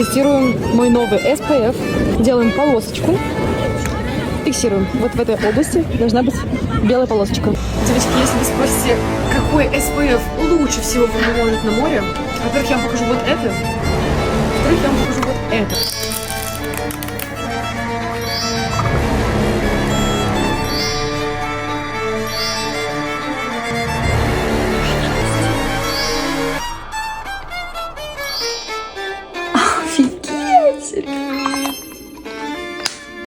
Тестируем мой новый SPF. Делаем полосочку. Фиксируем. Вот в этой области должна быть белая полосочка. Девочки, если вы спросите, какой SPF лучше всего поможет на море, во-первых, я вам покажу вот это. Во-вторых, я вам покажу вот это.